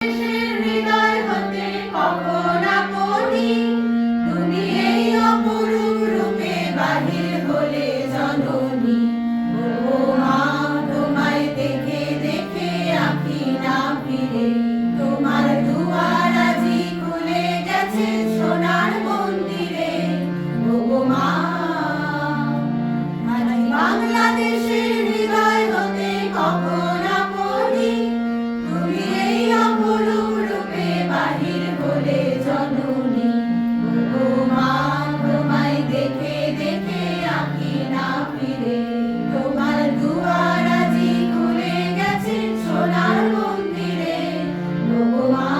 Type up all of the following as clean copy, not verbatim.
হৃদয় হতে কখন আপনি তুমি এই অপরূপ রূপে বাহির হলে জননী। ও মা, তোমায় দেখে দেখে আঁখি না ফিরে, তোমার দুয়ার আজি খুলে গেছে সোনার মন্দিরে। ও মা, আজ বাংলাদেশের হৃদয় হতে কখন আপনি তুমি এই অপরূপ রূপে বাহির হলে জননী। ও মা, তোমায় দেখে দেখে আঁখি না ফিরে, তোমার দুয়ার আজি খুলে গেছে সোনার মন্দিরে। ও মা,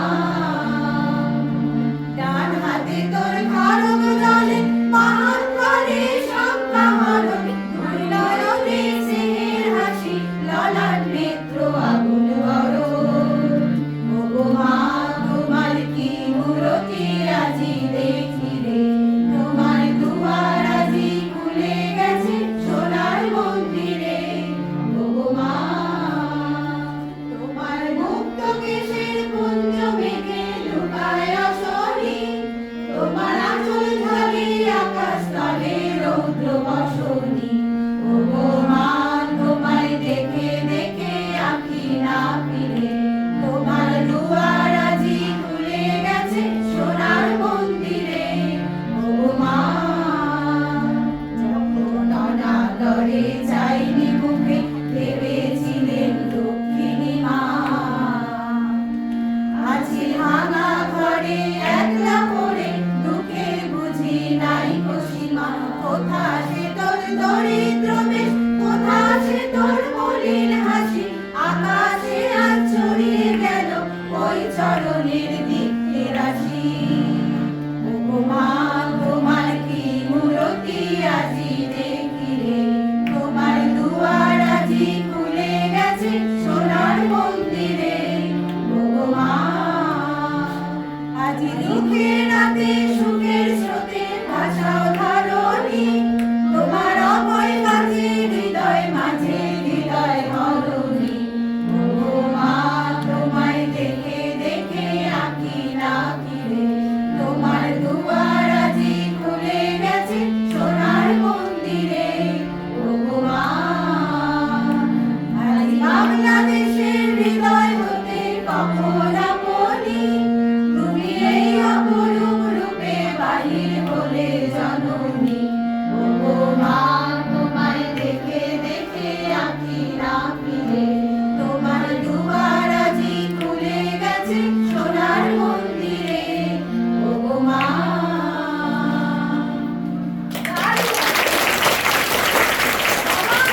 ডান হাতে তোর খড়গ জলে পাহাড় করে শঙ্কা হরণ, দুই নয়নে স্নেহের হাসি, ললাট নেত্র আগুন গরম। ও মা, তোমার কি মূরতি আজি দেখি রে, তোমার দুয়ার আজি খুলে গেছে সোনার মন্দিরে। ও মা, তোমার মুক্ত কেশের কুঞ্জ মেঘে লুকায় অশনি, তোমার আঁচল ঝরে আকাশ তলে রৌদ্র বসনি। ও মা, তোমায় দেখে দেখে আঁখি না ফিরে, তোমার দুয়ার আজি খুলে গেছে সোনার মন্দিরে। ও মা, যখন অনাদরে চাইনি মুখে ভেবেছিলেন দক্ষিণী মা, আছি ভাঙা ঘরে একলা পড়ে দুঃখে বুঝি নাই সীমা। কোথা সে তোর দরিদ্র বেশ, কোথা সে তোর মলিন হাসি, আকাশে আজ ছড়িয়ে গেল ওই চরণের দীপ্তি রাশি। ও মা, তোমার কি মূরতি আজি দেখি রে, তোমার দুয়ার আজি খুলে গেছে সোনার মন্দিরে। ও মা, আজি দুঃখের রাতে সুখের স্রোতে ভাষাও ধরণী, তোমার অভয় কাছে হৃদয় মাঝে হৃদয় হরণী। ও মা, তোমায় দেখে দেখে আঁখি না ফিরে, তোমার দুয়ার আজি খুলে গেছে সোনার মন্দিরে। ও মা, আজ বাংলাদেশের হৃদয় হতে কখন আপনি তুমি এই অপরূপ রূপে বাহির হলে জননী। ও মা, তোমায় দেখে দেখে আঁখি না ফিরে, তোমার দুয়ার আজি খুলে গেছে সোনার